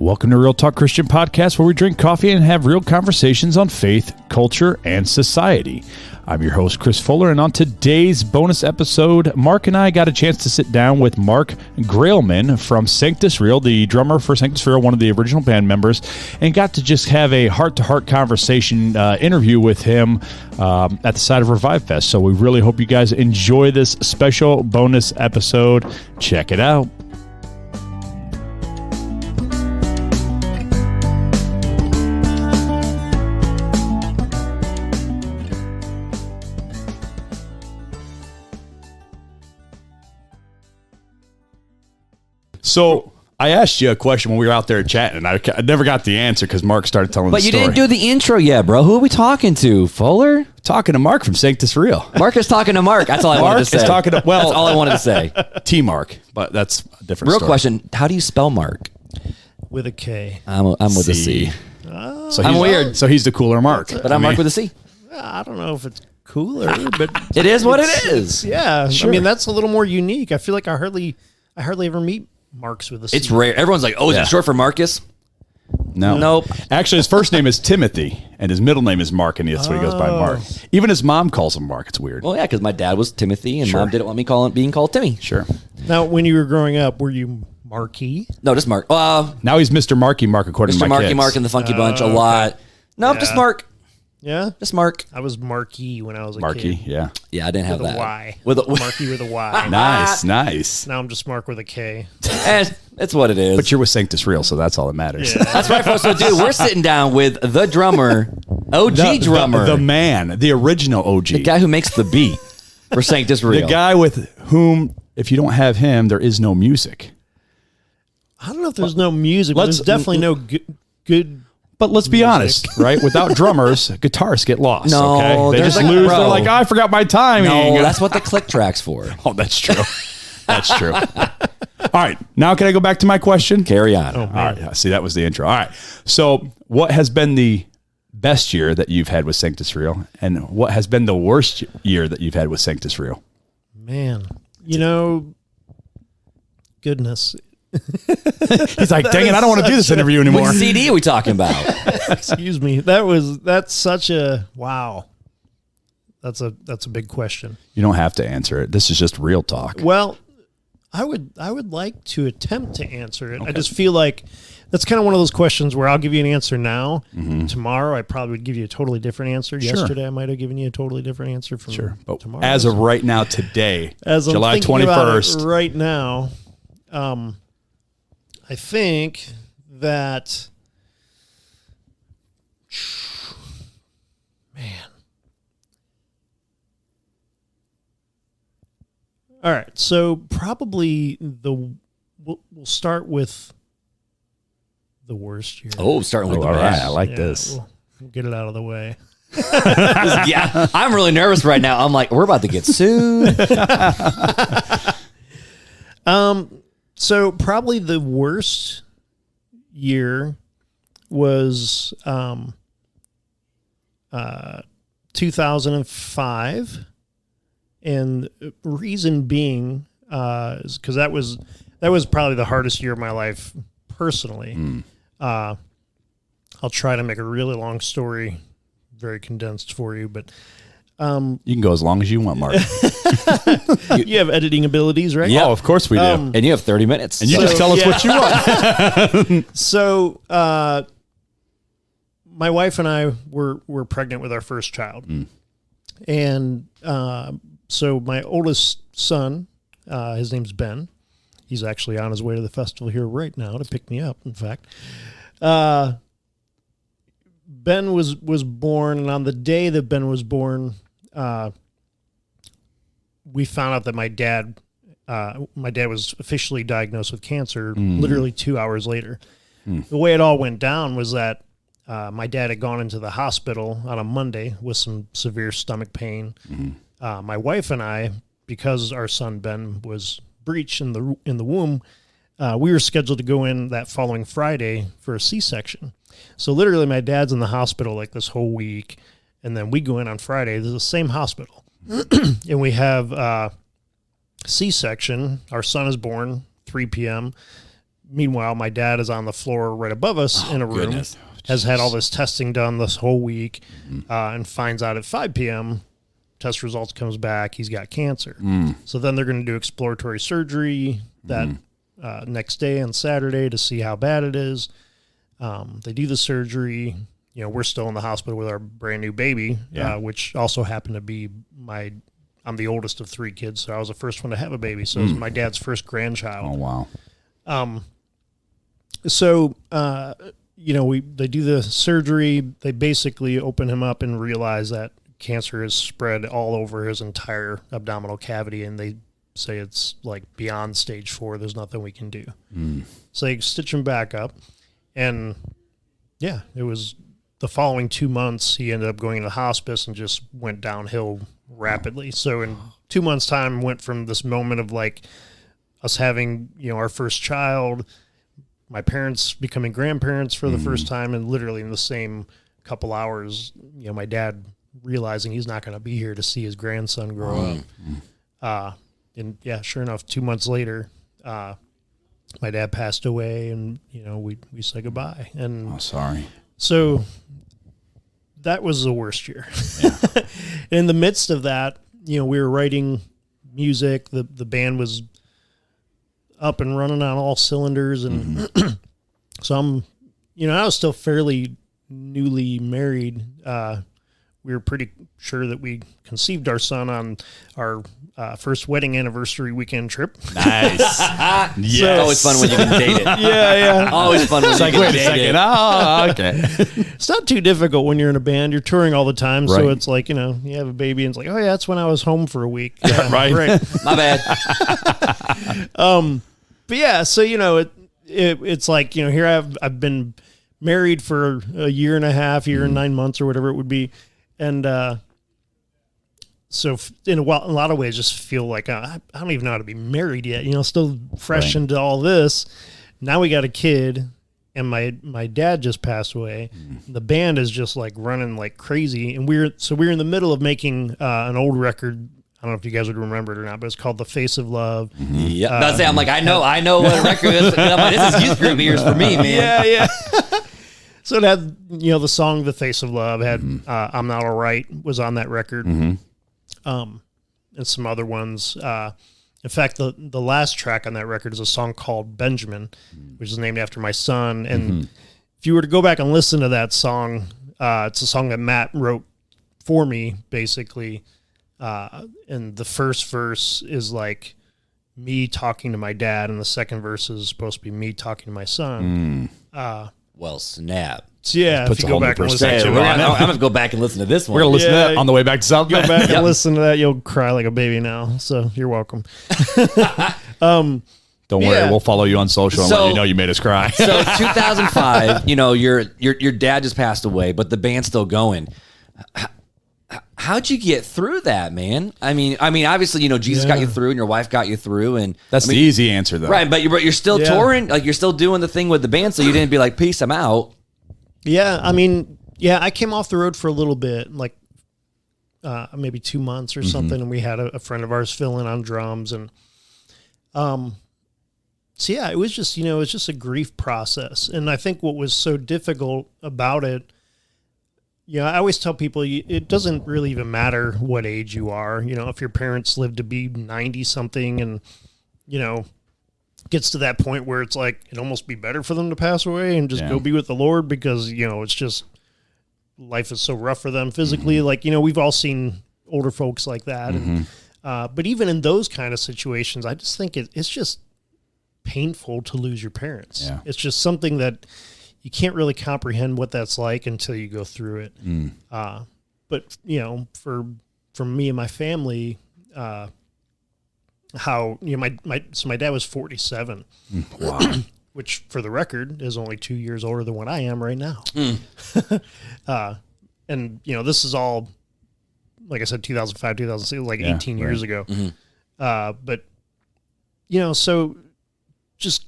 Welcome to Real Talk Christian Podcast, where we drink coffee and have real conversations on faith, culture, and society. I'm your host, Chris Fuller, and on today's bonus episode, Marc and I got a chance to sit down with Marc Graalman from Sanctus Real, the drummer for Sanctus Real, one of the original band members, and got to just have a heart-to-heart conversation interview with him at the side of Revive Fest. So we really hope you guys enjoy this special bonus episode. Check it out. So I asked you a question when we were out there chatting, and I never got the answer because Marc started telling the story. But you didn't do the intro yet, bro. Who are we talking to, Fuller? Talking to Marc from Sanctus Real. Marc is talking to Marc. That's all I wanted to say. Marc is talking to, well, that's all I wanted to say. T Marc, but that's a different Real story. question, how do you spell Marc? With a K. I'm with a C. So I'm weird. So he's the cooler Marc. But I'm Marc with a C. I don't know if it's cooler, but It is what it is. yeah. Sure. I mean, that's a little more unique. I feel like I hardly ever meet Marcs with a C. It's rare. Everyone's like, oh, is it short for Marcus? No. Nope. Actually, his first name is Timothy, and his middle name is Marc, and that's what he goes by, Marc. Even his mom calls him Marc. It's weird. Well, yeah, because my dad was Timothy, and Sure. mom didn't want me being called Timmy. Sure. Now, when you were growing up, were you Marky? No, just Marc. Now he's Mr. Marky Mark, according to Mr. my Marky kids. Mark and the Funky Bunch a lot. No, Yeah. just Marc. Yeah, Just Marc. I was Marky when I was a Marky, kid. yeah. Yeah, I didn't have With a that. Y. With a Marky with a Y. Nice, nice. Now I'm just Marc with a K. It's what it is. But you're with Sanctus Real, so that's all that matters. Yeah. That's right, folks. So, dude, we're sitting down with the drummer, OG drummer. The man, the original OG. The guy who makes the beat for Sanctus Real. The guy with whom, if you don't have him, there is no music. I don't know if there's no music, but let's- there's definitely no good. But let's be honest, right? Without drummers, guitarists get lost. No, okay? They there's just like- lose. bro. They're like, I forgot my timing. No, that's what the click track's for. Oh, that's true. That's true. All right. Now, can I go back to my question? Carry on. All right. Yeah, see, that was the intro. All right. So, what has been the best year that you've had with Sanctus Real, and what has been the worst year that you've had with Sanctus Real? Man, goodness. He's like, dang it, I don't want to do this interview anymore. What CD are we talking about? Excuse me. That's such a wow. That's a big question. You don't have to answer it. This is just real talk. Well, I would like to attempt to answer it. Okay. I just feel like that's kind of one of those questions where I'll give you an answer now. Mm-hmm. Tomorrow, I probably would give you a totally different answer. Sure. Yesterday, I might have given you a totally different answer from But tomorrow. as of right now, today, as July I'm thinking about 21st. it right now, I think that, man. All right, so probably we'll start with the worst year. Oh, starting with the all right. best. I like this. We'll get it out of the way. Yeah, I'm really nervous right now. I'm like, we're about to get sued. So probably the worst year was 2005, and reason being is because that was probably the hardest year of my life personally. I'll try to make a really long story very condensed for you, but You can go as long as you want, Marc. you have editing abilities, right? Yeah, of course we do. And you have 30 minutes. And you just tell us what you want. So, my wife and I were pregnant with our first child. And so my oldest son, his name's Ben. He's actually on his way to the festival here right now to pick me up, in fact. Ben was born, and on the day that Ben was born, we found out that my dad was officially diagnosed with cancer literally 2 hours later. The way it all went down was that my dad had gone into the hospital on a Monday with some severe stomach pain. My wife and I, because our son Ben was breech in the womb, we were scheduled to go in that following Friday for a C-section. So literally my dad's in the hospital like this whole week, and then we go in on Friday. This is the same hospital. And we have C-section. Our son is born 3 p.m. meanwhile, my dad is on the floor right above us in a room, goodness. has had all this testing done this whole week, and finds out at 5 p.m., test results comes back, he's got cancer. So then they're going to do exploratory surgery that next day on Saturday to see how bad it is. They do the surgery. You know, we're still in the hospital with our brand new baby, which also happened to be I'm the oldest of 3 kids, so I was the first one to have a baby. So it was my dad's first grandchild. Oh, wow. So, you know, they do the surgery. They basically open him up and realize that cancer is spread all over his entire abdominal cavity, and they say it's like beyond stage 4. There's nothing we can do. So they stitch him back up, and yeah, it was the following 2 months he ended up going to hospice and just went downhill rapidly. So in 2 months' time, went from this moment of like us having, you know, our first child, my parents becoming grandparents for the first time, and literally in the same couple hours, you know, my dad realizing he's not going to be here to see his grandson grow up. And yeah, sure enough, 2 months later, my dad passed away, and, you know, we said goodbye. And Sorry. so that was the worst year. In the midst of that, you know, we were writing music. The band was up and running on all cylinders. And so I'm, you know, I was still fairly newly married. We were pretty sure that we conceived our son on our first wedding anniversary weekend trip. Nice. Yes. It's always fun when you can date it. Yeah. Always fun when you can date it. Oh, okay. It's not too difficult when you're in a band. You're touring all the time. Right. So it's like, you know, you have a baby and it's like, oh, yeah, that's when I was home for a week. Yeah, Right. My bad. But yeah, so, you know, it's like, you know, here I've been married for a year and a half, year and 9 months or whatever it would be. And so in a lot of ways, just feel like I don't even know how to be married yet, you know, still fresh into all this. Now we got a kid, and my dad just passed away. The band is just like running like crazy. And we're in the middle of making an old record. I don't know if you guys would remember it or not, but it's called The Face of Love. Yeah. I'm like, I know what a record is. I'm like, this is youth group years for me, man. Yeah. So it had, you know, the song "The Face of Love" had "I'm Not Alright" was on that record, and some other ones. In fact, the last track on that record is a song called "Benjamin," which is named after my son. And if you were to go back and listen to that song, it's a song that Matt wrote for me, basically. And the first verse is like me talking to my dad, and the second verse is supposed to be me talking to my son. Well, snap. So yeah, Puts if a you whole go new back and listen perspective to I'm it, going to go back and listen to this one. We're going to listen to Yeah. that on the way back to South go Bend. back and listen to that, you'll cry like a baby now. So you're welcome. Don't worry, Yeah. we'll follow you on social and So- let you know you made us cry. So 2005, you know, your dad just passed away, but the band's still going. How'd you get through that, man? I mean, obviously, you know, Jesus got you through, and your wife got you through, and That's the easy answer, though. right. But you're still Yeah. touring, like you're still doing the thing with the band, so you didn't be like, "Peace, I'm out." Yeah, I mean, I came off the road for a little bit, like maybe 2 months or something, and we had a friend of ours fill in on drums, and so yeah, it was just, you know, it's just a grief process. And I think what was so difficult about it, you know, I always tell people it doesn't really even matter what age you are. You know, if your parents live to be 90 something and, you know, gets to that point where it's like it'd almost be better for them to pass away and just go be with the Lord, because, you know, it's just life is so rough for them physically. Like, you know, we've all seen older folks like that. And, but even in those kind of situations, I just think it's just painful to lose your parents. Yeah. It's just something that you can't really comprehend what that's like until you go through it. But, you know, for me and my family, how, you know, my dad was 47. Wow. Which, for the record, is only 2 years older than what I am right now. And, you know, this is all, like I said, 2005, 2006, like 18 years ago. But, you know, so just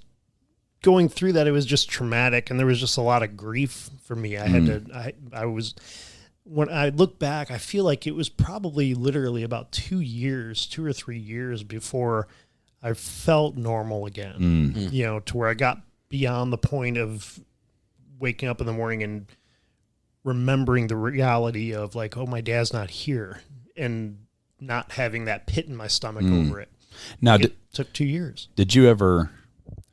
going through that, it was just traumatic, and there was just a lot of grief for me. I had to, I was, when I look back, I feel like it was probably literally about 2 or 3 years before I felt normal again, you know, to where I got beyond the point of waking up in the morning and remembering the reality of like, oh, my dad's not here, and not having that pit in my stomach over it. Now, it took 2 years. Did you ever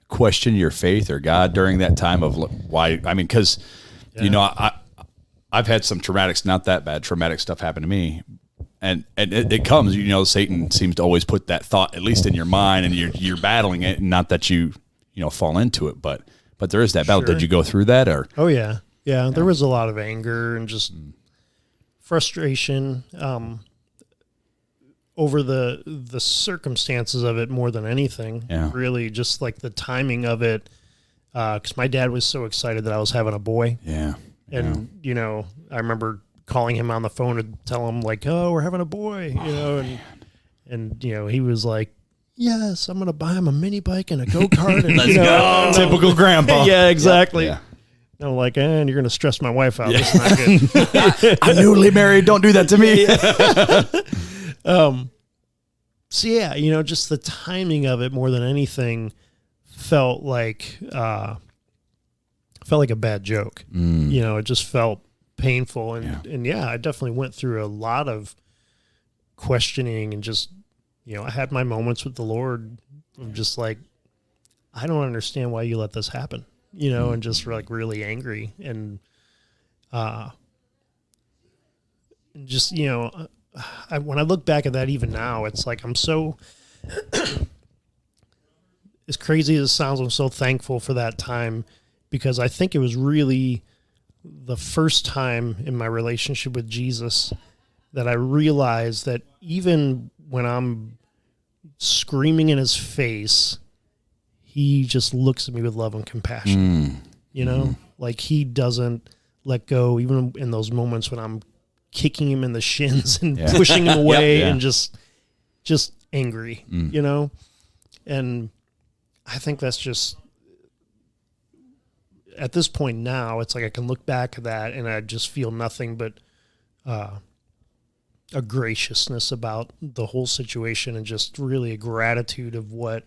question your faith or God during that time of why? I mean, because, you know, I've had some not that bad traumatic stuff happen to me. And it comes, you know, Satan seems to always put that thought, at least in your mind, and you're battling it, and not that you fall into it, but there is that battle. Sure. Did you go through that, or? Oh yeah. There was a lot of anger and just frustration over the circumstances of it more than anything. Yeah. Really, just like the timing of it, because my dad was so excited that I was having a boy. Yeah. And you know, I remember calling him on the phone to tell him like, "Oh, we're having a boy," you know, and you know, he was like, "Yes, I'm going to buy him a mini bike and a go-kart." And, Let's go. Typical grandpa. Yeah, exactly. Yeah. I'm like, and you're going to stress my wife out. That's not good. I'm newly married. Don't do that to me. So yeah, you know, just the timing of it more than anything felt like a bad joke. You know, it just felt painful, and yeah, I definitely went through a lot of questioning, and just, you know, I had my moments with the Lord of just like, I don't understand why you let this happen, you know, and just like really angry, and just, you know, when I look back at that even now, it's like I'm so, as crazy as it sounds, I'm so thankful for that time, because I think it was really the first time in my relationship with Jesus that I realized that even when I'm screaming in his face, he just looks at me with love and compassion. You know, like he doesn't let go, even in those moments when I'm kicking him in the shins and pushing him away and just angry, you know? And I think that's just, at this point now, it's like I can look back at that and I just feel nothing but a graciousness about the whole situation, and just really a gratitude of what,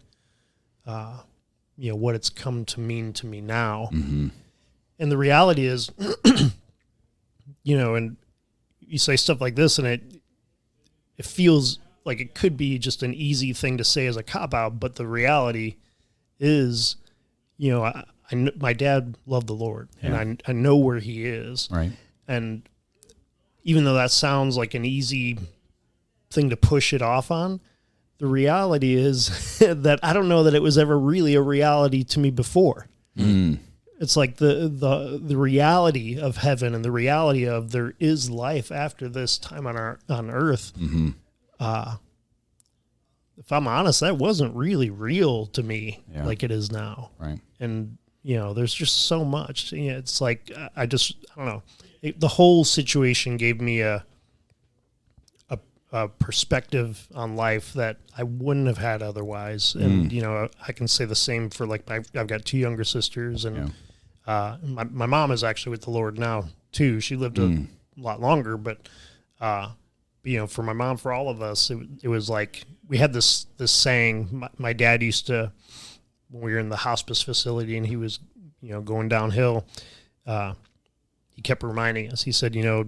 you know, what it's come to mean to me now. And the reality is, you know, and you say stuff like this and it feels like it could be just an easy thing to say as a cop-out, but the reality is, you know, my dad loved the Lord, and I know where he is. Right. And even though that sounds like an easy thing to push it off on, the reality is that I don't know that it was ever really a reality to me before. It's like the reality of heaven, and the reality of there is life after this time on earth. If I'm honest, that wasn't really real to me like it is now. Right. And, you know, there's just so much. You know, it's like, I don't know. The whole situation gave me a perspective on life that I wouldn't have had otherwise. And, you know, I can say the same for like I've got two younger sisters, and my mom is actually with the Lord now too. She lived a lot longer, but you know, for my mom, for all of us, it was like we had this saying. My dad used to, when we were in the hospice facility and he was, you know, going downhill, he kept reminding us. He said, you know,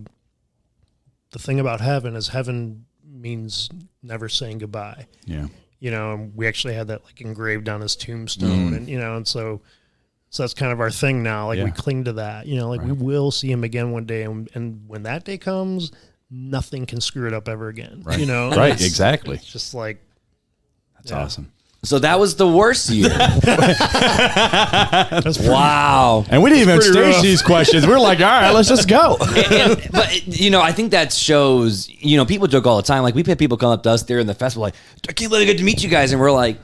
the thing about heaven is heaven means never saying goodbye. Yeah. You know, and we actually had that like engraved on his tombstone, and, you know, and so that's kind of our thing now. Like we cling to that, you know, like we will see him again one day. And when that day comes, nothing can screw it up ever again. Right. You know? Right. Exactly. It's just like, that's awesome. So that was the worst year. Wow. And we didn't even stage these questions. We're like, all right, let's just go. But, you know, I think that shows, you know, people joke all the time. Like, we've had people come up to us there in the festival like, I can't believe I get to meet you guys. And we're like,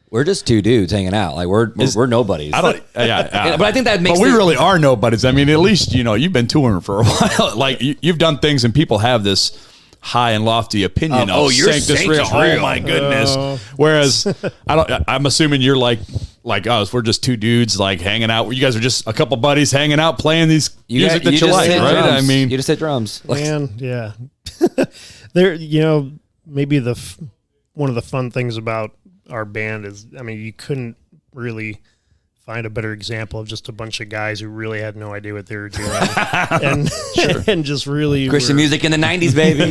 we're just two dudes hanging out. Like, we're nobodies. I don't, but I think that makes But we really are nobodies. I mean, at least, you know, you've been touring for a while. Like, you've done things, and people have this high and lofty opinion of your Sanctus real. Oh my goodness. Whereas I'm assuming you're like us. We're just two dudes like hanging out. You guys are just a couple buddies hanging out playing these music that you like, right? Drums. I mean, you just hit drums. Man, yeah. There, you know, maybe one of the fun things about our band is, I mean, you couldn't really find a better example of just a bunch of guys who really had no idea what they were doing, and and just really Christian music in the 90s, baby.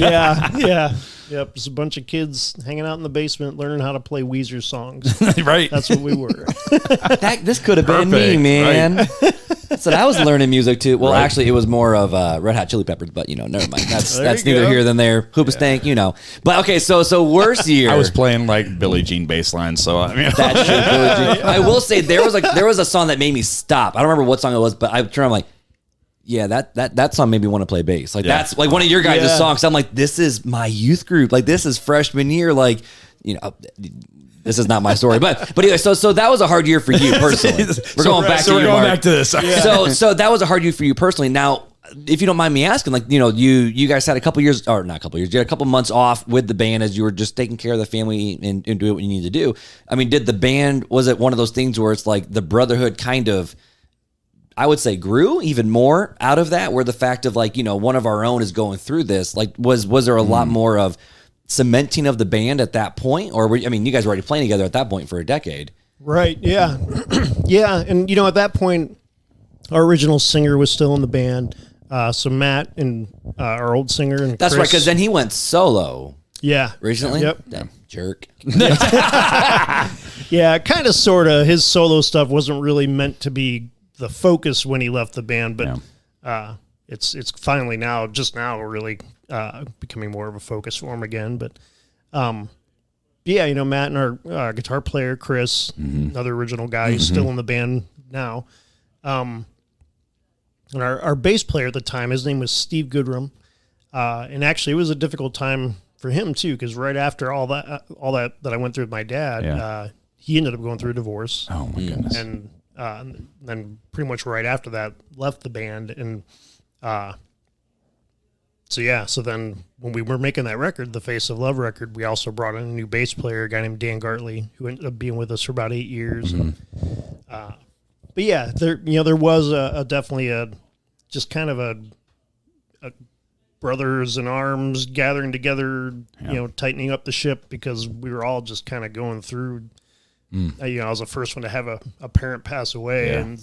Yep. Just a bunch of kids hanging out in the basement learning how to play Weezer songs. Right. That's what we were. This could have been me, man. Right. So I was learning music too. Well, actually, it was more of Red Hot Chili Peppers, but never mind. That's neither here than there. Hoobastank, But okay, so worst year. I was playing like Billie Jean bass line, so I mean, that's true. Billie Jean. I will say there was a song that made me stop. I don't remember what song it was, but I turned. I'm like, yeah, that song made me want to play bass. Like that's like one of your guys' songs. I'm like, this is my youth group. Like this is freshman year. Like this is not my story, but anyway, so that was a hard year for you personally. We're going back to this. So that was a hard year for you personally. Now, if you don't mind me asking, like you guys had a couple years, or not a couple years, you had a couple months off with the band as you were just taking care of the family and doing what you need to do. I mean, did the band, was it one of those things where it's like the brotherhood kind of, I would say, grew even more out of that, where the fact of like one of our own is going through this, like was there a lot more of cementing of the band at that point, or you guys were already playing together at that point for a decade, right? Yeah. Yeah, and at that point our original singer was still in the band, so Matt and our old singer, and that's Chris, right, because then he went solo recently. Yep. Damn jerk. Yeah, kind of sort of his solo stuff wasn't really meant to be the focus when he left the band, but it's finally now really becoming more of a focus for him again. But Matt and our guitar player Chris, another original guy who's still in the band now, and our bass player at the time, his name was Steve Goodrum, and actually it was a difficult time for him too, because right after all that I went through with my dad, he ended up going through a divorce. Oh my goodness! And then pretty much right after that left the band, and so then when we were making that record, the Face of Love record, we also brought in a new bass player, a guy named Dan Gartley, who ended up being with us for about 8 years. But yeah, there was definitely a just kind of a brothers in arms gathering together, tightening up the ship, because we were all just kind of going through. I was the first one to have a parent pass away, and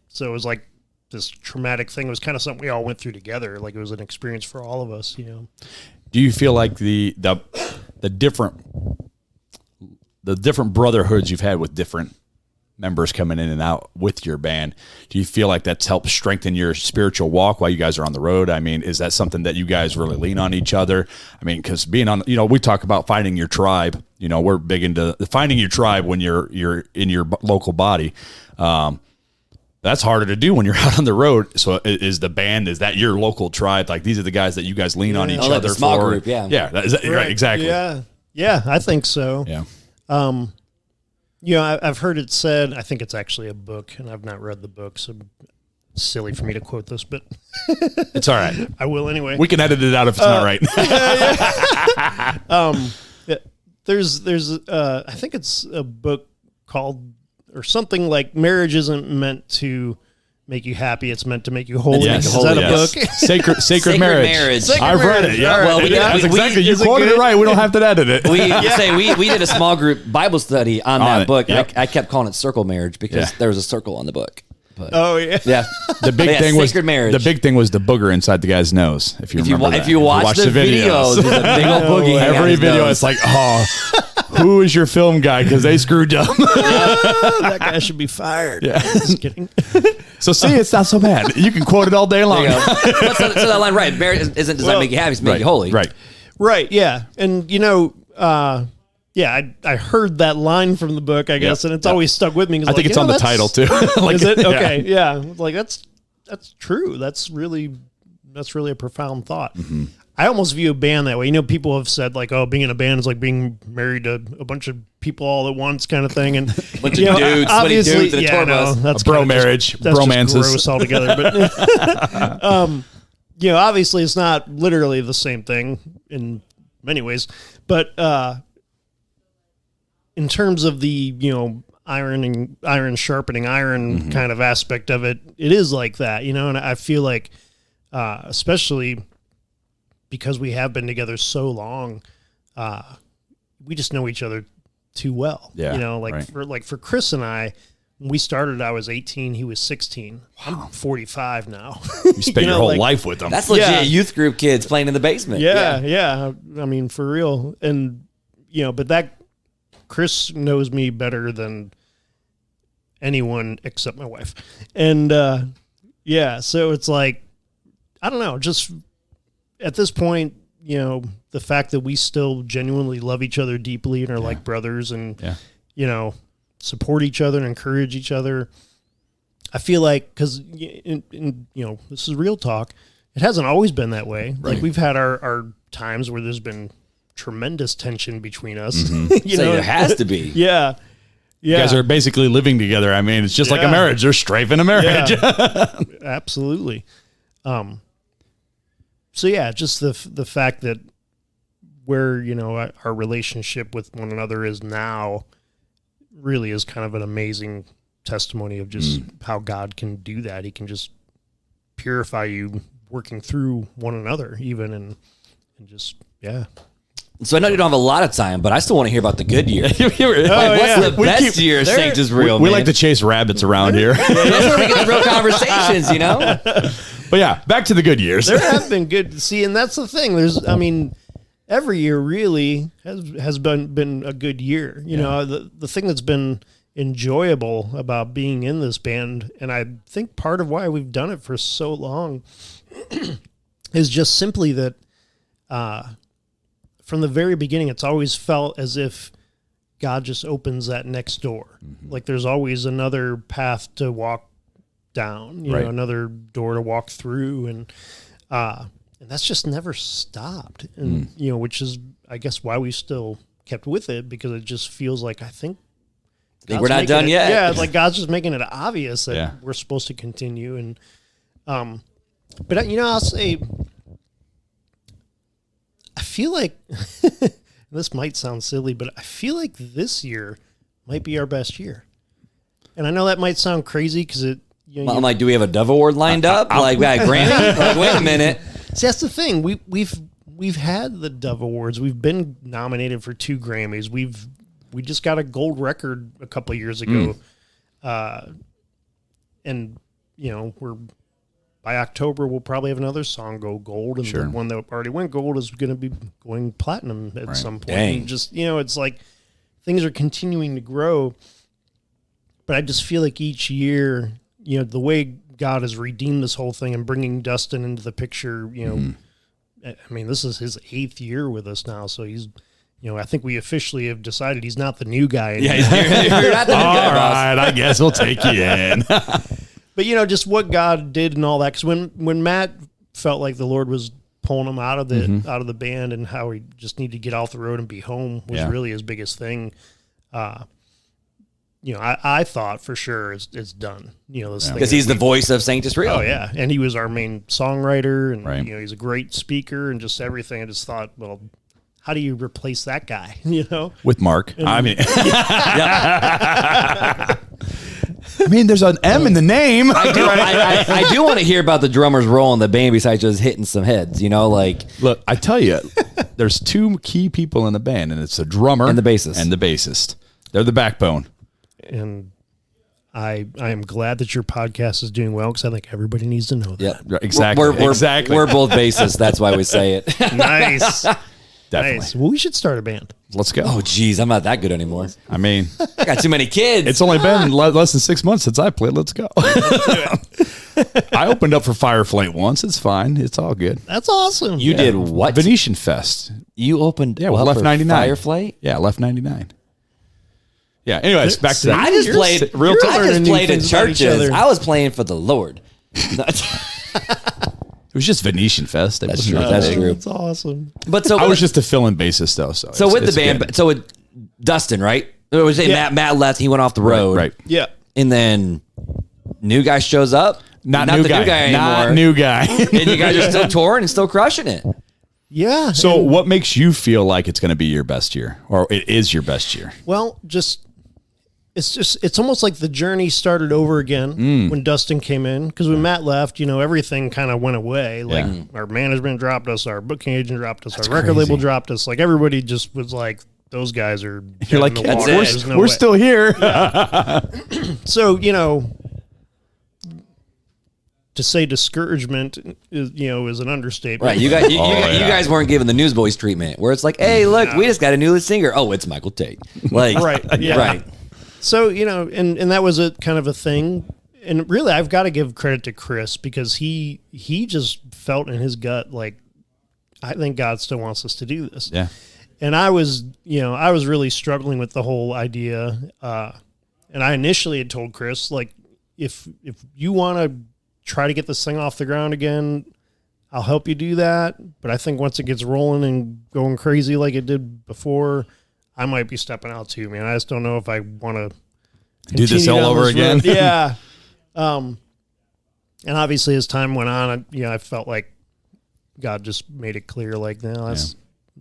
so it was like this traumatic thing. It was kind of something we all went through together. Like it was an experience for all of us. Do you feel like the different brotherhoods you've had with different members coming in and out with your band, do you feel like that's helped strengthen your spiritual walk while you guys are on the road? I mean, is that something that you guys really lean on each other? I mean, because being on, we talk about finding your tribe. We're big into finding your tribe when you're in your local body. That's harder to do when you're out on the road. So is that your local tribe? Like these are the guys that you guys lean on each other like the small for? Group, yeah. Right, exactly. Yeah, I think so. Yeah. I've heard it said, I think it's actually a book, and I've not read the book, so it's silly for me to quote this, but it's all right. I will anyway. We can edit it out if it's not right. There's I think it's a book called, or something like, Marriage Isn't Meant to Make You Happy, It's Meant to Make You Holy. Yes. Is that a book? Sacred Marriage. I've read it. Yeah. Well, you quoted it right. We don't have to edit it. We did a small group Bible study on that book. Yep. I kept calling it Circle Marriage because there was a circle on the book. But, yeah. The big thing was Sacred Marriage. The big thing was the booger inside the guy's nose. If you remember, if you watch the videos, there's a big old boogie. Every video, it's like, who is your film guy? Because they screwed up. That guy should be fired. Yeah. Just kidding. So see, it's not so bad. You can quote it all day long. So that line, right? Marriage isn't designed to make you happy; it's to make you holy. Right. Yeah, and I heard that line from the book, I guess, and it's always stuck with me. I think it's on the title too. Is it? Okay, yeah. Like that's true. That's really a profound thought. Mm-hmm. I almost view a band that way. People have said like, "Oh, being in a band is like being married to a bunch of people all at once," kind of thing. And bunch of dudes, sweaty dudes in a tour bus. That's a bro marriage, bromances, gross altogether. But obviously, it's not literally the same thing in many ways. But in terms of the iron sharpening iron kind of aspect of it, it is like that. And I feel like, especially because we have been together so long, we just know each other too well. Yeah, for Chris and I, we started, I was 18, he was 16. I'm 45 now. You spent your whole life with them. That's legit youth group kids playing in the basement. Yeah. I mean, for real. And, but that Chris knows me better than anyone except my wife. And, so it's like, I don't know, just at this point, the fact that we still genuinely love each other deeply and are like brothers and, support each other and encourage each other. I feel like, because, this is real talk. It hasn't always been that way. Right. Like we've had our times where there's been tremendous tension between us. Mm-hmm. It has to be. Yeah. You guys are basically living together. I mean, it's just like a marriage. There's strife in a marriage. Yeah. Absolutely. So just the fact that where, our relationship with one another is now really is kind of an amazing testimony of just how God can do that. He can just purify you working through one another even and just, So I know you don't have a lot of time, but I still want to hear about the good year. What's the best year of Sanctus Real, we like to chase rabbits around here. That's where we get the real conversations, But back to the good years. There have been good. See, and that's the thing. Every year really has been a good year. The thing that's been enjoyable about being in this band, and I think part of why we've done it for so long is just simply that from the very beginning, it's always felt as if God just opens that next door. Mm-hmm. Like there's always another path to walk down, another door to walk through, and that's just never stopped. And which is, I guess, why we still kept with it, because it just feels like I think we're not done yet. Yeah, it's like God's just making it obvious that we're supposed to continue. And but I'll say, I feel like this might sound silly, but I feel like this year might be our best year. And I know that might sound crazy because it. I'm like, do we have a Dove Award lined up? Like, Grammy? Like, wait a minute. See, that's the thing. We've had the Dove Awards. We've been nominated for 2 Grammys. We just got a gold record a couple of years ago, and we're by October we'll probably have another song go gold, and the one that already went gold is going to be going platinum at some point. Dang. And just it's like things are continuing to grow, but I just feel like each year. The way God has redeemed this whole thing and bringing Dustin into the picture, I mean, this is his 8th year with us now. So he's, I think we officially have decided he's not the new guy anymore. Yeah, you're not the new guy, all right, I guess we'll take you in. But, just what God did and all that. Because when Matt felt like the Lord was pulling him out of the band and how he just needed to get off the road and be home was really his biggest thing. I thought for sure it's done. Because he's the voice of Sanctus Real. Oh yeah, and he was our main songwriter, and he's a great speaker and just everything. I just thought, well, how do you replace that guy? With Marc. I mean, there's an M in the name. I do want to hear about the drummer's role in the band besides just hitting some heads. Look, I tell you, there's 2 key people in the band, and it's the drummer and the bassist. They're the backbone. And I am glad that your podcast is doing well, because I think everybody needs to know that. Yeah, exactly. We're both bassists. That's why we say it. Nice. Definitely. Nice. Well, we should start a band. Let's go. Oh, geez, I'm not that good anymore. I mean, I got too many kids. It's only been less than 6 months since I played. Let's go. I opened up for Fireflight once. It's fine. It's all good. That's awesome. You did what? Venetian Fest. You opened with Left 99. Fireflight? Yeah, Left 99. Yeah, anyways, back to I just played in churches. I was playing for the Lord. It was just Venetian Fest. That's true. That's true. That's awesome. But so I was just a fill-in bassist though. So with the band, good. so with Dustin, right? It was Matt left. He went off the road. Right. Yeah. And then new guy shows up. Not the new guy anymore. Not new guy. And you guys are still touring and still crushing it. Yeah. So what makes you feel like it's going to be your best year, or it is your best year? Well, it's almost like the journey started over again when Dustin came in, because when Matt left, everything kind of went away. Like our management dropped us, our booking agent dropped us, our record label dropped us. Like everybody just was like, those guys are dead You're like, in the water. There's no we're way. still here. So, to say discouragement is an understatement. Right, you guys weren't given the Newsboys treatment, where it's like, hey, look, we just got a new singer. Oh, it's Michael Tate. Like, Right, yeah. right. So, and that was a kind of a thing. And really, I've got to give credit to Chris because he just felt in his gut, like, I think God still wants us to do this. Yeah. And I was really struggling with the whole idea. And I initially had told Chris, like, if you want to try to get this thing off the ground again, I'll help you do that. But I think once it gets rolling and going crazy like it did before, I might be stepping out too, man. I just don't know if I want to Do this all over again. Yeah. And obviously as time went on, I felt like God just made it clear, like, no,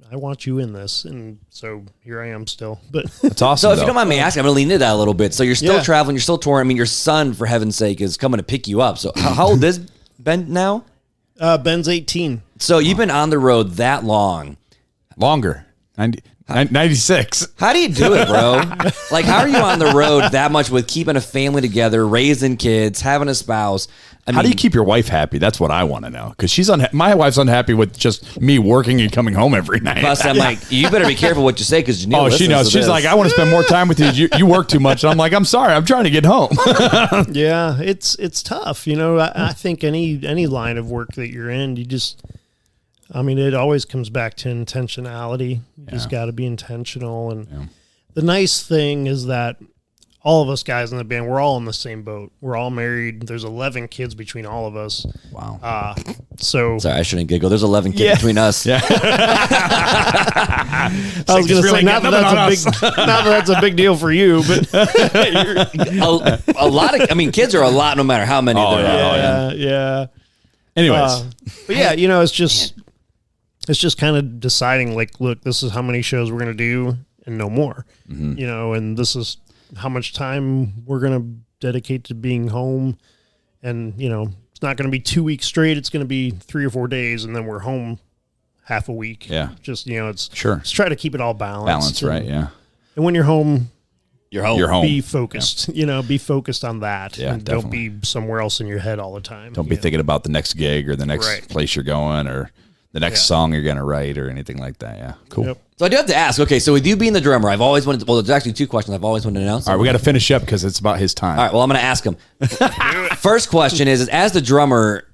I want you in this. And so here I am still. But It's awesome. So if you don't mind me asking, I'm going to lean into that a little bit. So you're still Yeah. traveling, you're still touring. I mean, your son, for heaven's sake, is coming to pick you up. So how old is Ben now? Ben's 18. So you've been on the road that long. Longer. 96. How do you do it, bro? Like, how are you on the road that much with keeping a family together, raising kids, having a spouse? How do you keep your wife happy? That's what I want to know. Because my wife's unhappy with just me working and coming home every night. Plus, I'm like, you better be careful what you say because Janelle she knows. She's like, I want to spend more time with you. You work too much. And I'm like, I'm sorry. I'm trying to get home. Yeah, it's tough. I think any line of work that you're in, it always comes back to intentionality. You just got to be intentional. And the nice thing is that all of us guys in the band, we're all in the same boat. We're all married. There's 11 kids between all of us. Wow. So sorry, I shouldn't giggle. There's 11 kids between us. Yeah. I was going to say, not that that's a big deal for you, but a lot of, kids are a lot no matter how many there are. yeah. Anyways. But yeah, it's just kind of deciding, like, look, this is how many shows we're going to do and no more, and this is how much time we're going to dedicate to being home. And, it's not going to be 2 weeks straight. It's going to be 3 or 4 days. And then we're home half a week. Yeah. Just, it's sure. Just try to keep it all balanced. Right. Yeah. And when you're home, You're home. be focused, be focused on that. Yeah, and definitely. don't be somewhere else in your head all the time. Don't be thinking about the next gig or the next Right. place you're going or the next song you're going to write or anything like that. Yeah. Cool. Yep. So I do have to ask, okay, so with you being the drummer, I've always wanted to, there's actually 2 questions I've always wanted to know. All right. We got to finish up because it's about his time. All right, well, I'm going to ask him. First question is as the drummer,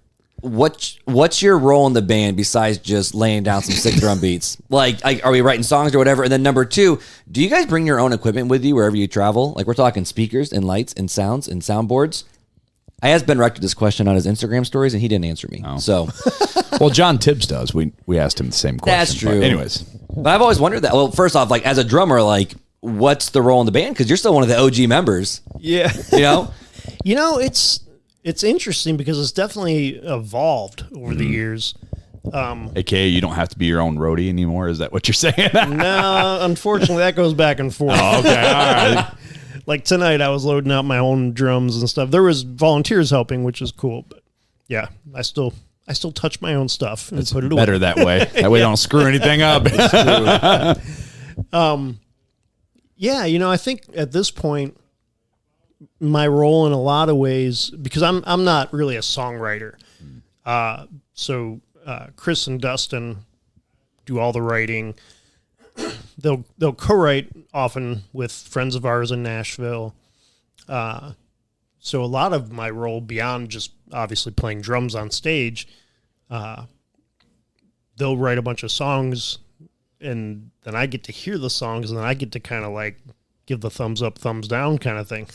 what's your role in the band besides just laying down some sick drum beats? Like, are we writing songs or whatever? And then number 2, do you guys bring your own equipment with you wherever you travel? Like, we're talking speakers and lights and sounds and soundboards. I asked Ben Rector this question on his Instagram stories, and he didn't answer me. Oh. So, Well, John Tibbs does. We asked him the same question. That's true. But anyways. but I've always wondered that. Well, first off, like as a drummer, like what's the role in the band? Because you're still one of the OG members. Yeah. You know? It's interesting because it's definitely evolved over the years. AKA, you don't have to be your own roadie anymore. Is that what you're saying? No, unfortunately, that goes back and forth. Oh, okay. All right. Like tonight, I was loading out my own drums and stuff. There was volunteers helping, which is cool. But yeah, I still touch my own stuff and put it away. Better that way. That way, don't screw anything up. Yeah, I think at this point, my role in a lot of ways, because I'm not really a songwriter. So Chris and Dustin do all the writing. They'll co-write often with friends of ours in Nashville. So a lot of my role beyond just obviously playing drums on stage, they'll write a bunch of songs and then I get to hear the songs and then I get to kind of like give the thumbs up, thumbs down kind of thing.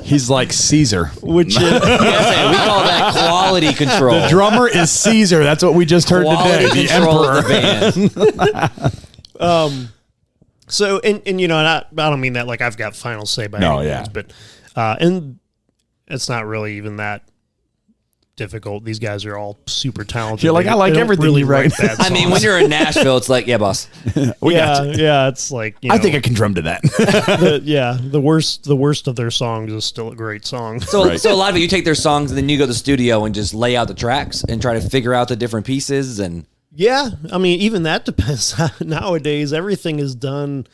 He's like Caesar. Which we call that quality control. The drummer is Caesar. That's what we just heard Quality today. The control emperor. of the band. So, and I don't mean that like I've got final say by any means, but and it's not really even that difficult. These guys are all super talented. You're like, I like everything you write. bad I mean, songs. when you're in Nashville, it's like, yeah, boss. We got you. Yeah, it's like I think I can drum to that. the worst of their songs is still a great song. So, so a lot of it, you take their songs and then you go to the studio and just lay out the tracks and try to figure out the different pieces and. Yeah, I mean, even that depends. Nowadays, everything is done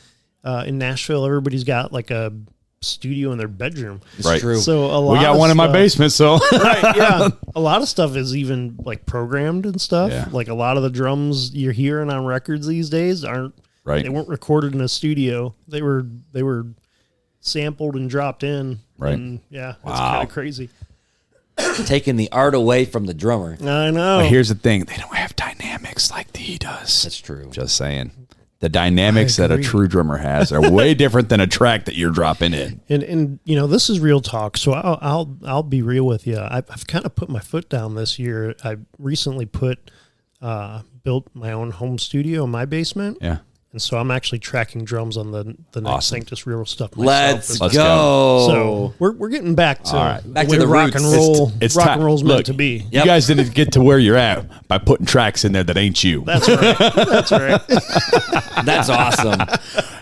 in Nashville, everybody's got like a studio in their bedroom. Right. True. So a lot We got of one in my stuff- basement, so Right, yeah. A lot of stuff is even like programmed and stuff. Yeah. Like a lot of the drums you're hearing on records these days aren't. right. They weren't recorded in a studio. They were sampled and dropped in. Right. And yeah, it's Wow. kind of crazy. Taking the art away from the drummer. I know. But here's the thing: they don't have dynamics like he does. That's true. Just saying. The dynamics that a agree. true drummer has are way different than a track that you're dropping in. And you know, this is real talk, so I'll be real with you. I've kind of put my foot down this year. I recently built my own home studio in my basement. Yeah. And so I'm actually tracking drums on the Hyde Awesome. Sanctus real stuff myself. Let's Let's go. So we're getting back to All right. Back the to way the rock roots. and roll. It's rock time- and roll's look, meant to be. Yep. You guys didn't get to where you're at by putting tracks in there that ain't you. That's right. That's right. That's awesome.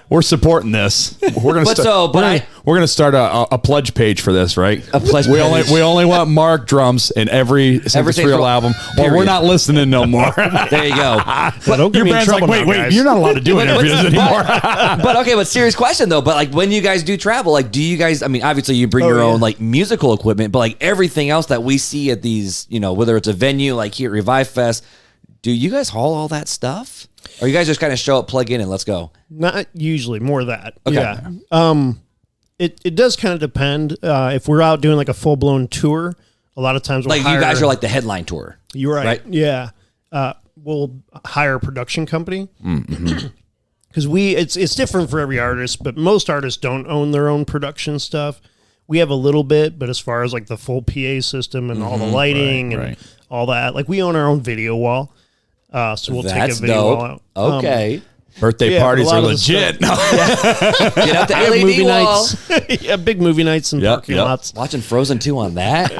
We're supporting this. We're gonna But start. so, but we're gonna start a pledge page for this, right? A pledge we page. we only want Marc drums in every Sanctus Sanctus Real Real- album, or we're period. not listening no more. There you go. But don't get Your me in band's like, trouble now, wait, guys. you're not allowed to do interviews anymore. But okay, but serious question though. But like when you guys do travel, like do you guys? I mean, obviously you bring your own like musical equipment, but like everything else that we see at these, you know, whether it's a venue like here at Revive Fest, do you guys haul all that stuff, or you guys just kind of show up, plug in, and let's go? Not usually, more of that. Okay. Yeah. It does kind of depend. If we're out doing like a full blown tour, a lot of times we'll Like hire, you guys are like the headline tour. You're right. right? Yeah. We'll hire a production company. Mm-hmm. Because it's different for every artist, but most artists don't own their own production stuff. We have a little bit, but as far as like the full PA system and all the lighting Right, and right. all that, like we own our own video wall. So we'll take a That's video dope. wall out. Okay, Birthday Yeah, parties a lot are of the legit. get out the Big LED movie wall. nights. Yeah, big movie nights and Yep, parking yep. lots. Watching Frozen 2 on that,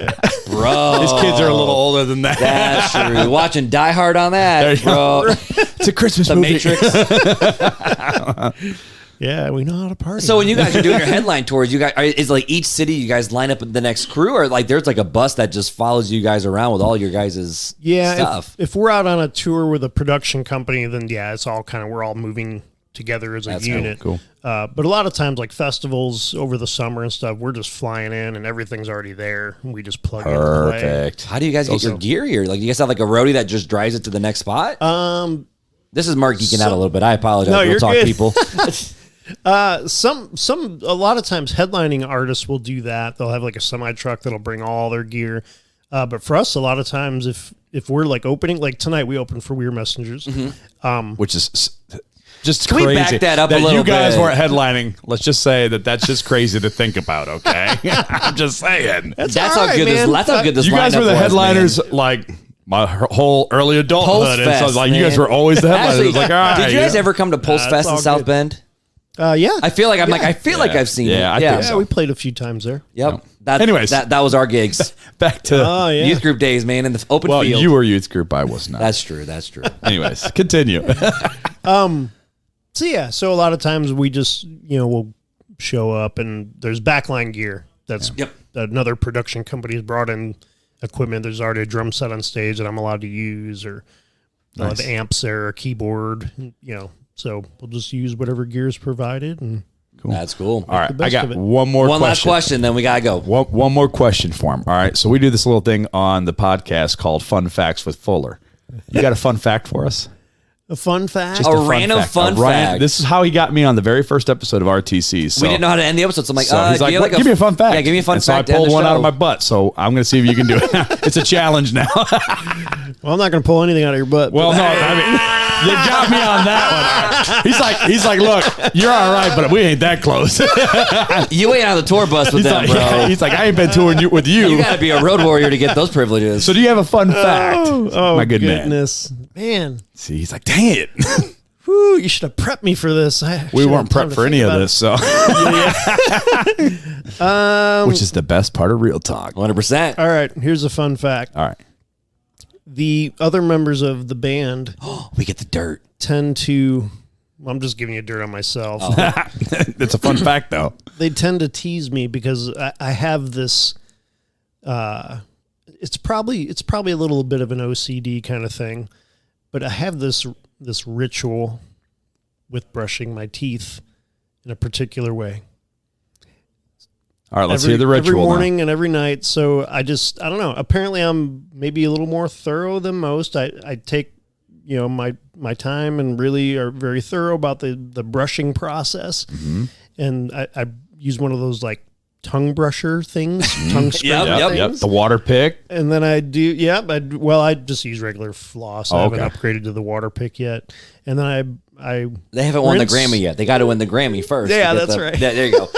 bro. These kids are a little older than that. That's true. Watching Die Hard on that, you bro. It's a Christmas The movie. Matrix. Yeah, we know how to party. So when you guys are doing your headline tours, you guys is like each city you guys line up the next crew, or like there's like a bus that just follows you guys around with all your guys' stuff. If we're out on a tour with a production company, then yeah, it's all kind of we're all moving together as a That's unit. cool. But a lot of times, like festivals over the summer and stuff, we're just flying in and everything's already there. And we just plug in and play. Perfect. How do you guys get your gear here? Like, do you guys have like a roadie that just drives it to the next spot? This is Mark geeking out a little bit. I apologize. No, Real you're talk, good. people. A lot of times headlining artists will do that. They'll have like a semi truck that'll bring all their gear. But for us, a lot of times, if we're like opening, like tonight, we opened for Weird Messengers. Which is just Can we crazy. back that up a little you guys bit? weren't headlining. Let's just say that's just crazy to think about. Okay, I'm just saying. That's all how right, good man. this. That's how good this. You guys lineup were the was, headliners, man. like my whole early adulthood, and so Post-fest, like you guys man. were always the headliners. Actually, It was like, all right, did you guys yeah. ever come to Post Nah, Fest it's in all South good. Bend? Yeah. I feel like I feel like I've seen Yeah, it. I think so. Yeah, we played a few times there. Yep. That, Anyways. that was our gigs. Back to Oh, yeah. Youth group days, man, in the open well, field. you were youth group. I was not. That's true. That's true. Anyways, continue. So yeah, so a lot of times we just, we'll show up and there's backline gear. That's Yep. another production company has brought in equipment. There's already a drum set on stage that I'm allowed to use, or Nice. the amps there, a keyboard, so we'll just use whatever gear is provided. And That's cool. All right, I best got of it. one more. One last question. question, then we gotta go. One more question for him. All right, so we do this little thing on the podcast called Fun Facts with Fuller. You got a fun fact for us? a fun fact. A random fun fact. This is how he got me on the very first episode of RTC. So, We didn't know how to end the episode, so I'm like, so he's do like, you have "What? Give me a fun fact. Yeah, give me a fun and fact. So I to end pulled the one out show. of my butt. So I'm going to see if you can do it. It's a challenge now. Well, I'm not going to pull anything out of your butt. Well, but- no, I mean, you got me on that one. He's like, look, you're all right, but we ain't that close. You ain't on the tour bus with he's, them, like, bro. he's like, I ain't been touring with you. You gotta be a road warrior to get those privileges. So do you have a fun fact? oh my good goodness, man. See, he's like, dang it. Whew, you should have prepped me for this. We weren't prepped for any of this, so. Which is the best part of Real Talk. 100%. All right, here's a fun fact. All right. The other members of the band We get the dirt. tend to. Well, I'm just giving you dirt on myself. It's a fun fact, though. They tend to tease me because I have this. It's probably a little bit of an OCD kind of thing, but I have this ritual with brushing my teeth in a particular way. All right, let's hear the ritual every morning now. and every night. So I don't know. Apparently, I'm maybe a little more thorough than most. I take my time and really are very thorough about the brushing process. And I use one of those like tongue brusher things, tongue scraper things. The water pick. And then I do, I just use regular floss. I haven't upgraded to the water pick yet. And then they haven't won the Grammy yet. They got to win the Grammy first. Yeah, that's right. There you go.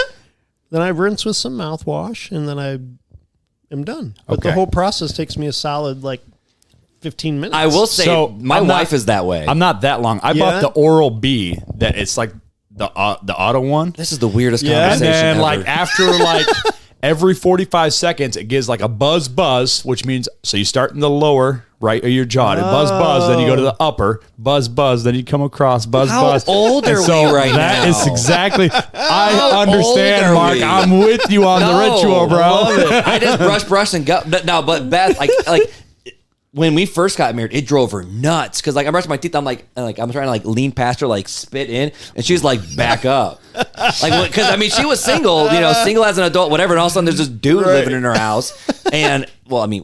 Then I rinse with some mouthwash, and then I am done. But the whole process takes me a solid 15 minutes. I will say, my wife is that way. I'm not that long. I bought the Oral-B that it's like the auto one. This is the weirdest And conversation then ever. after every 45 seconds, it gives like a buzz, which means, so you start in the lower right of your jaw, and buzz, then you go to the upper, buzz, then you come across, buzz. How old are we right now? That is exactly, I understand, old are Mark. we? I'm with you on the ritual, bro. I love it. I just brush and go. No, but Beth, like when we first got married, it drove her nuts because I'm brushing my teeth. I'm I'm trying to lean past her, spit in, and she's like, back up, because she was single, single as an adult, whatever. And all of a sudden, there's this dude living in her house, and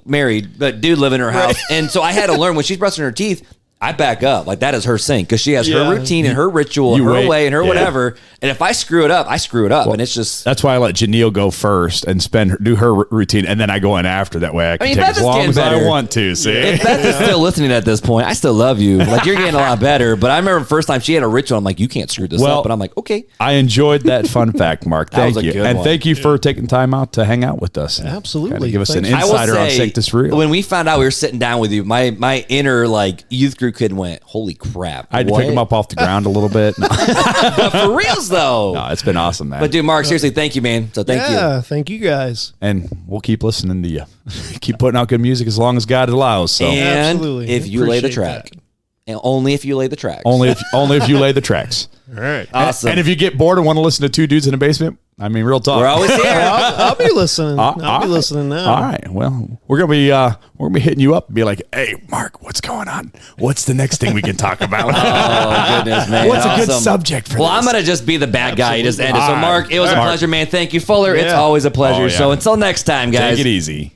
married, but dude living in her house, and so I had to learn when she's brushing her teeth. I back up. That is her sink because she has her routine and her ritual, her way and her whatever. And if I screw it up, I screw it up. And it's just... That's why I let Janelle go first and do her routine, and then I go in after. That way I can take Beth as long as I want to. See? If Beth is still listening at this point, I still love you. You're getting a lot better. But I remember the first time she had a ritual, I'm like, you can't screw this up. But I'm like, okay. I enjoyed that fun fact, Mark. Thank you. And one. thank you for taking time out to hang out with us. Absolutely. Give us an Thanks. insider on Sanctus Real. When we found out we were sitting down with you, my inner youth group kid went, holy crap. I had to pick him up off the ground a little bit. No. But for reals, though. No, it's been awesome, man. But dude, Mark, seriously, thank you, man. So thank you. Yeah, thank you guys. And we'll keep listening to you. Keep putting out good music as long as God allows. So And Absolutely. if you lay the Appreciate track. And only if you lay the tracks. only if you lay the tracks. All right. Awesome. And if you get bored and want to listen to two dudes in a basement, real talk. We're always here. I'll be listening. I'll be listening now. All right. Well, we're gonna be hitting you up and be like, "Hey, Mark, what's going on? What's the next thing we can talk about? Oh, goodness, man. What's a good Awesome. subject for Well, this?" I'm going to just be the bad guy. You just ended. So, All Mark, it was a right. pleasure, man. Thank you, Fuller. It's Yeah. always a pleasure. Oh, yeah. So, until next time, guys. Take it easy.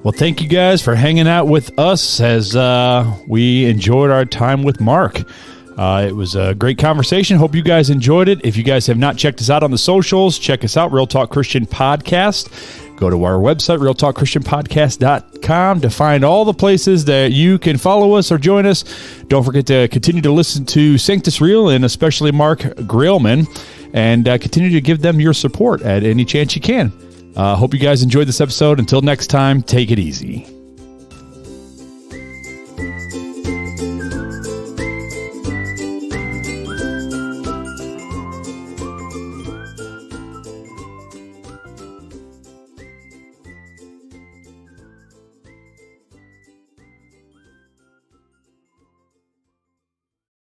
Well, thank you guys for hanging out with us as we enjoyed our time with Mark. It was a great conversation. Hope you guys enjoyed it. If you guys have not checked us out on the socials, check us out, Real Talk Christian Podcast. Go to our website, realtalkchristianpodcast.com, to find all the places that you can follow us or join us. Don't forget to continue to listen to Sanctus Real and especially Marc Graalman, and continue to give them your support at any chance you can. Hope you guys enjoyed this episode. Until next time, take it easy.